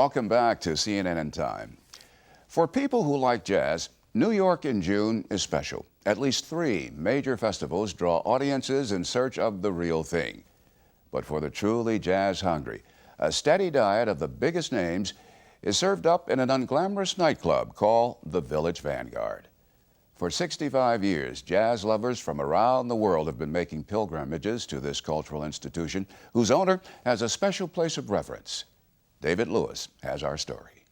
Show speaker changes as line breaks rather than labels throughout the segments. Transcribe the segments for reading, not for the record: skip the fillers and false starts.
Welcome back to CNN in Time. For people who like jazz, New York in June is special. At least 3 major festivals draw audiences in search of the real thing. But for the truly jazz-hungry, a steady diet of the biggest names is served up in an unglamorous nightclub called the Village Vanguard. For 65 years, jazz lovers from around the world have been making pilgrimages to this cultural institution, whose owner has a special place of reverence. David Lewis has our story.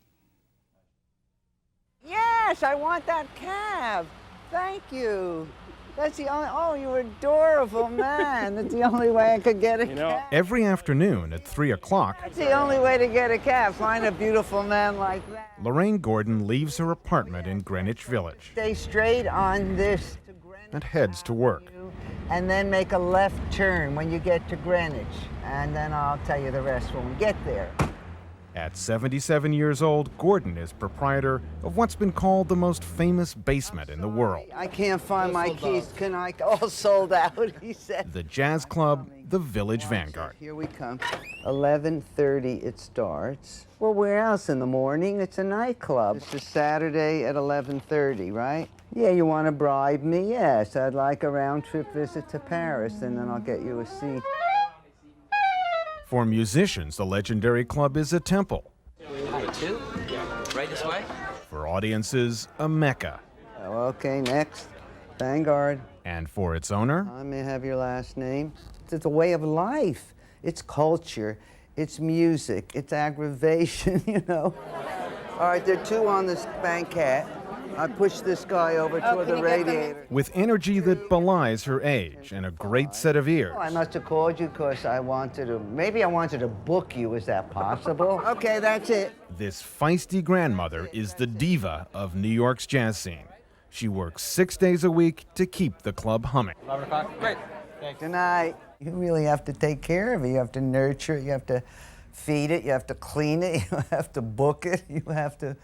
Yes, I want that cab. Thank you. That's the only, oh, you adorable man. That's the only way I could get a cab.
Every afternoon at 3 o'clock,
That's the only way to get a cab. Find a beautiful man like that.
Lorraine Gordon leaves her apartment in Greenwich Village
Stay straight on this to Greenwich
and heads to work.
and then make a left turn when you get to Greenwich. And then I'll tell you the rest when we get there.
At 77 years old, Gordon is proprietor of what's been called the most famous basement in the world.
I can't find my keys. Can I? All sold out, he said.
The jazz club, the Village Vanguard.
Here we come. 11:30 it starts. Well, where else in the morning? It's a nightclub. It's a Saturday at 11:30, right? Yeah, you want to bribe me? Yes, I'd like a round-trip visit to Paris, and then I'll get you a seat.
For musicians, the legendary club is a temple.
2, right this way.
For audiences, a mecca.
Oh, okay, next. Vanguard.
And for its owner,
I may have your last name. It's a way of life. It's culture. It's music. It's aggravation, you know. All right, there are 2 on this banquette. I pushed this guy over toward the radiator.
with energy that belies her age and a great set of ears.
Oh, I must have called you because I wanted to, maybe I wanted to book you. Is that possible? Okay, that's it.
This feisty grandmother is the diva of New York's jazz scene. She works 6 days a week to keep the club humming.
11 o'clock. Great. Thanks.
Good night. You really have to take care of it. You have to nurture it. You have to feed it. You have to clean it. You have to book it. You have to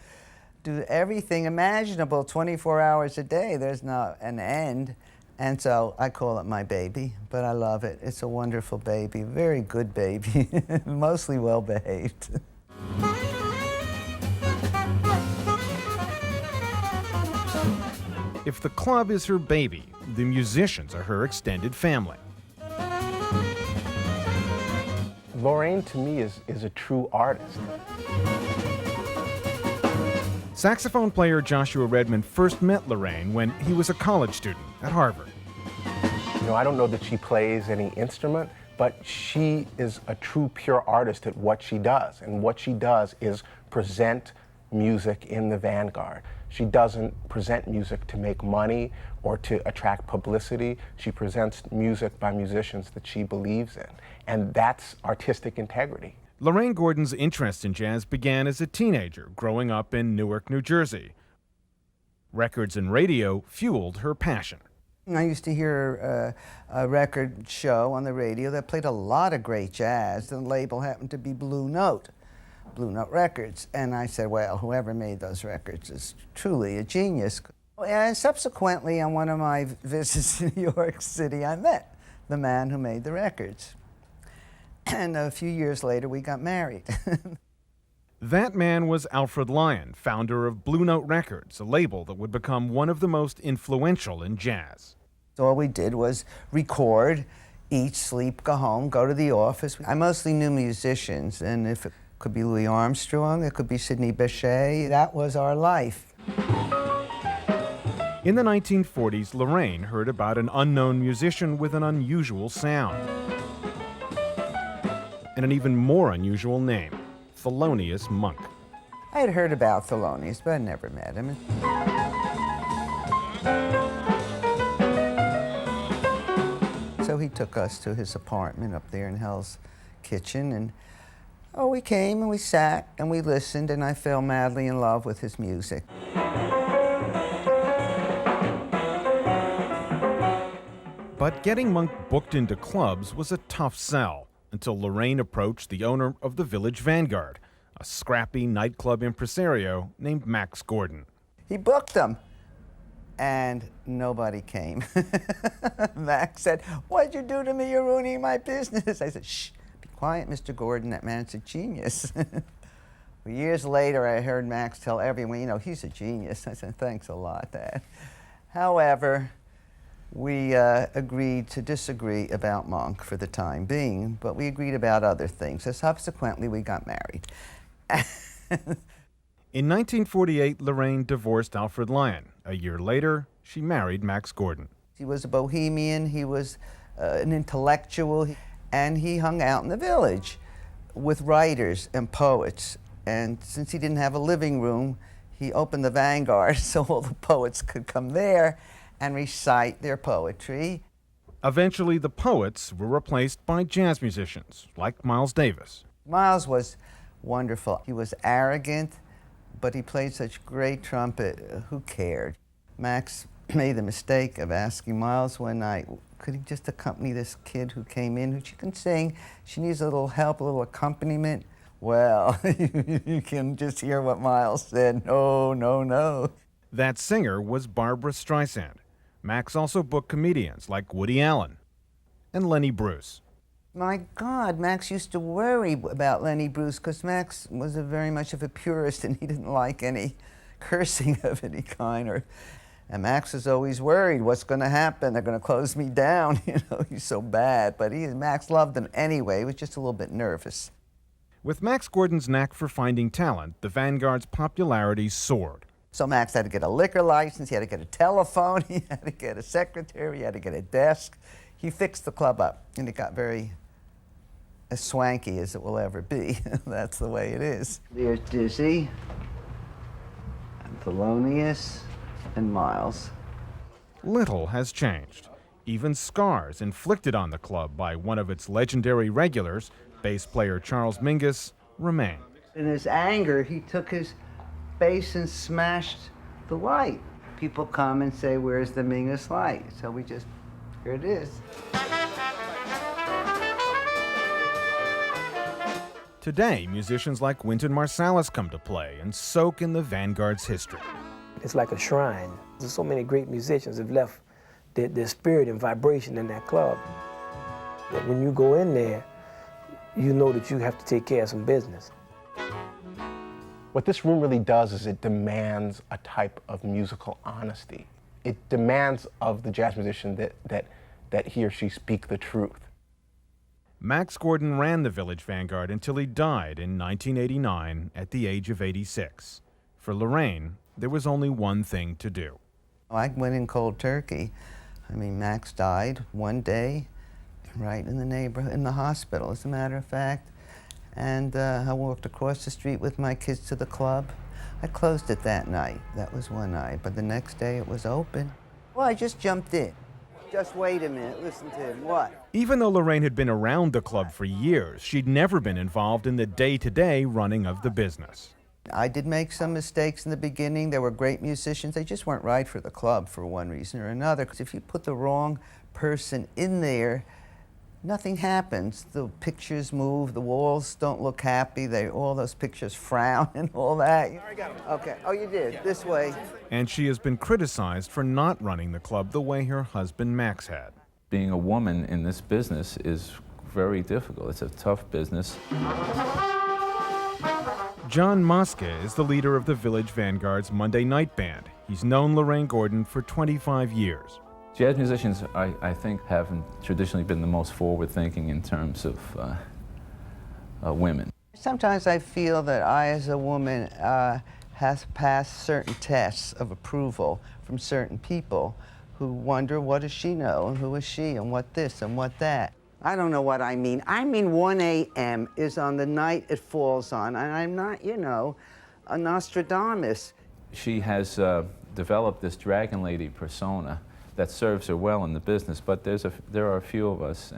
do everything imaginable 24 hours a day. There's not an end. And so I call it my baby, but I love it. It's a wonderful baby, very good baby, mostly well behaved.
If the club is her baby, the musicians are her extended family.
Lorraine, to me, is a true artist.
Saxophone player Joshua Redman first met Lorraine when he was a college student at Harvard.
You know, I don't know that she plays any instrument, but she is a true pure artist at what she does. And what she does is present music in the vanguard. She doesn't present music to make money or to attract publicity. She presents music by musicians that she believes in. And that's artistic integrity.
Lorraine Gordon's interest in jazz began as a teenager growing up in Newark, New Jersey. Records and radio fueled her passion.
I used to hear a record show on the radio that played a lot of great jazz. The label happened to be Blue Note Records. And I said, well, whoever made those records is truly a genius. And subsequently, on one of my visits to New York City, I met the man who made the records. And a few years later, we got married.
That man was Alfred Lyon, founder of Blue Note Records, a label that would become one of the most influential in jazz.
So all we did was record, eat, sleep, go home, go to the office. I mostly knew musicians, and if it could be Louis Armstrong, it could be Sidney Bechet, that was our life.
In the 1940s, Lorraine heard about an unknown musician with an unusual sound and an even more unusual name, Thelonious Monk.
I had heard about Thelonious, but I'd never met him. So he took us to his apartment up there in Hell's Kitchen, and we came and we sat and we listened, and I fell madly in love with his music.
But getting Monk booked into clubs was a tough sell until Lorraine approached the owner of the Village Vanguard, a scrappy nightclub impresario named Max Gordon.
He booked them, and nobody came. Max said, "What'd you do to me? You're ruining my business." I said, "Shh, be quiet, Mr. Gordon. That man's a genius." Years later, I heard Max tell everyone, you know, he's a genius. I said, thanks a lot, Dad. However, we agreed to disagree about Monk for the time being, but we agreed about other things. So subsequently, we got married.
In 1948, Lorraine divorced Alfred Lyon. A year later, she married Max Gordon.
He was a bohemian, he was an intellectual, and he hung out in the village with writers and poets. And since he didn't have a living room, he opened the Vanguard so all the poets could come there and recite their poetry.
Eventually, the poets were replaced by jazz musicians like Miles Davis.
Miles was wonderful. He was arrogant, but he played such great trumpet. Who cared? Max made the mistake of asking Miles one night, could he just accompany this kid who came in, who she can sing, she needs a little help, a little accompaniment. Well, you can just hear what Miles said, no, no, no.
That singer was Barbra Streisand. Max also booked comedians like Woody Allen and Lenny Bruce.
My God, Max used to worry about Lenny Bruce because Max was very much of a purist and he didn't like any cursing of any kind. And Max was always worried, what's going to happen? They're going to close me down. You know, he's so bad. But Max loved him anyway. He was just a little bit nervous.
With Max Gordon's knack for finding talent, the Vanguard's popularity soared.
So Max had to get a liquor license, he had to get a telephone, he had to get a secretary, he had to get a desk. He fixed the club up, and it got very as swanky as it will ever be. That's the way it is. There's Dizzy, and Thelonious, and Miles.
Little has changed. Even scars inflicted on the club by one of its legendary regulars, bass player Charles Mingus, remain.
In his anger, he took his bass and smashed the light. People come and say, where's the Mingus light? So we just, here it is.
Today, musicians like Wynton Marsalis come to play and soak in the Vanguard's history.
It's like a shrine. There's so many great musicians have left their spirit and vibration in that club. That when you go in there, you know that you have to take care of some business.
What this room really does is it demands a type of musical honesty. It demands of the jazz musician that he or she speak the truth.
Max Gordon ran the Village Vanguard until he died in 1989 at the age of 86. For Lorraine, there was only one thing to do.
I went in cold turkey. I mean, Max died one day, right in the neighborhood, in the hospital, as a matter of fact. And I walked across the street with my kids to the club. I closed it that night. That was one night. But the next day it was open. Well, I just jumped in. Just wait a minute. Listen to him. What?
Even though Lorraine had been around the club for years, she'd never been involved in the day-to-day running of the business.
I did make some mistakes in the beginning. There were great musicians. They just weren't right for the club for one reason or another. Because if you put the wrong person in there, nothing happens. The pictures move, the walls don't look happy, all those pictures frown and all that. Okay, oh you did, this way.
And she has been criticized for not running the club the way her husband Max had.
Being a woman in this business is very difficult. It's a tough business.
John Mosca is the leader of the Village Vanguard's Monday Night Band. He's known Lorraine Gordon for 25 years.
Jazz musicians, I think, haven't traditionally been the most forward-thinking in terms of women.
Sometimes I feel that I, as a woman, has passed certain tests of approval from certain people who wonder, what does she know, and who is she, and what this, and what that. I don't know what I mean. I mean 1 a.m. is on the night it falls on, and I'm not, you know, a Nostradamus.
She has developed this dragon lady persona that serves her well in the business, but there are a few of us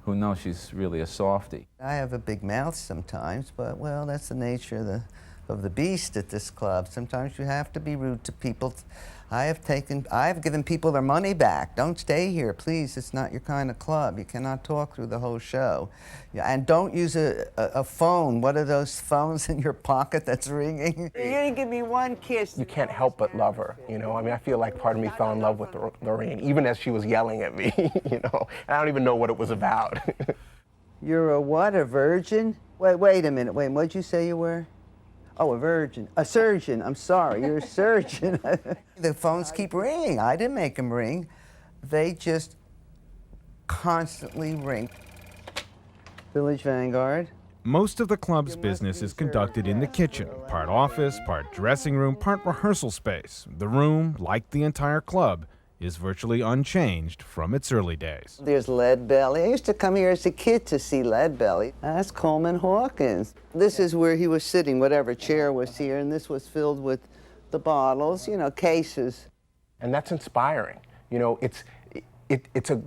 who know she's really a softie.
I have a big mouth sometimes, but, well, that's the nature of the beast at this club. Sometimes you have to be rude to people. I have given people their money back. Don't stay here, please. It's not your kind of club. You cannot talk through the whole show. Yeah, and don't use a phone. What are those phones in your pocket that's ringing? You didn't give me one kiss.
You can't help but love her, you know? I mean, I feel like part of me fell in love with Lorraine, even as she was yelling at me, you know? And I don't even know what it was about.
You're a what, a virgin? Wait a minute, what'd you say you were? Oh, a virgin. A surgeon. I'm sorry. You're a surgeon. The phones keep ringing. I didn't make them ring. They just constantly ring. Village Vanguard.
Most of the club's business is conducted in the kitchen, part office, part dressing room, part rehearsal space. The room, like the entire club, is virtually unchanged from its early days.
There's Lead Belly. I used to come here as a kid to see Lead Belly. That's Coleman Hawkins. This is where he was sitting, whatever chair was here, and this was filled with the bottles, you know, cases.
And that's inspiring. You know, it's a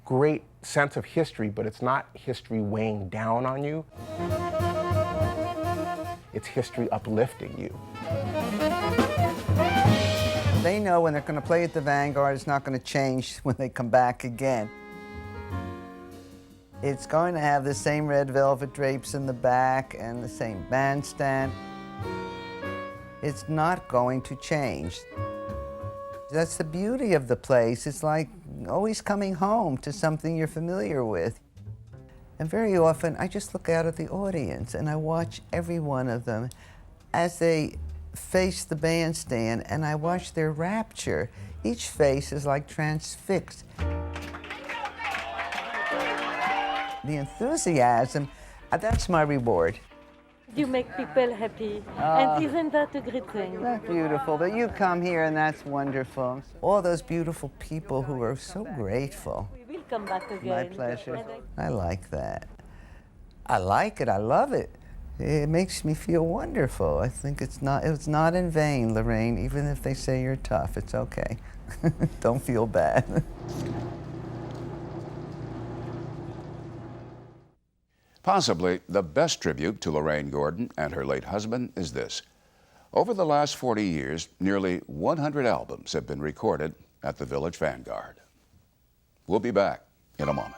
great sense of history, but it's not history weighing down on you. It's history uplifting you.
They know when they're going to play at the Vanguard, it's not going to change when they come back again. It's going to have the same red velvet drapes in the back and the same bandstand. It's not going to change. That's the beauty of the place. It's like always coming home to something you're familiar with. And very often, I just look out at the audience and I watch every one of them as they face the bandstand, and I watch their rapture. Each face is like transfixed. The enthusiasm, that's my reward.
You make people happy, and isn't that a great thing?
That's beautiful, but you come here and that's wonderful. All those beautiful people who are so grateful.
We will come back again.
My pleasure. I like that. I like it, I love it. It makes me feel wonderful. I think it's not in vain, Lorraine, even if they say you're tough, it's okay. Don't feel bad.
Possibly the best tribute to Lorraine Gordon and her late husband is this. Over the last 40 years, nearly 100 albums have been recorded at the Village Vanguard. We'll be back in a moment.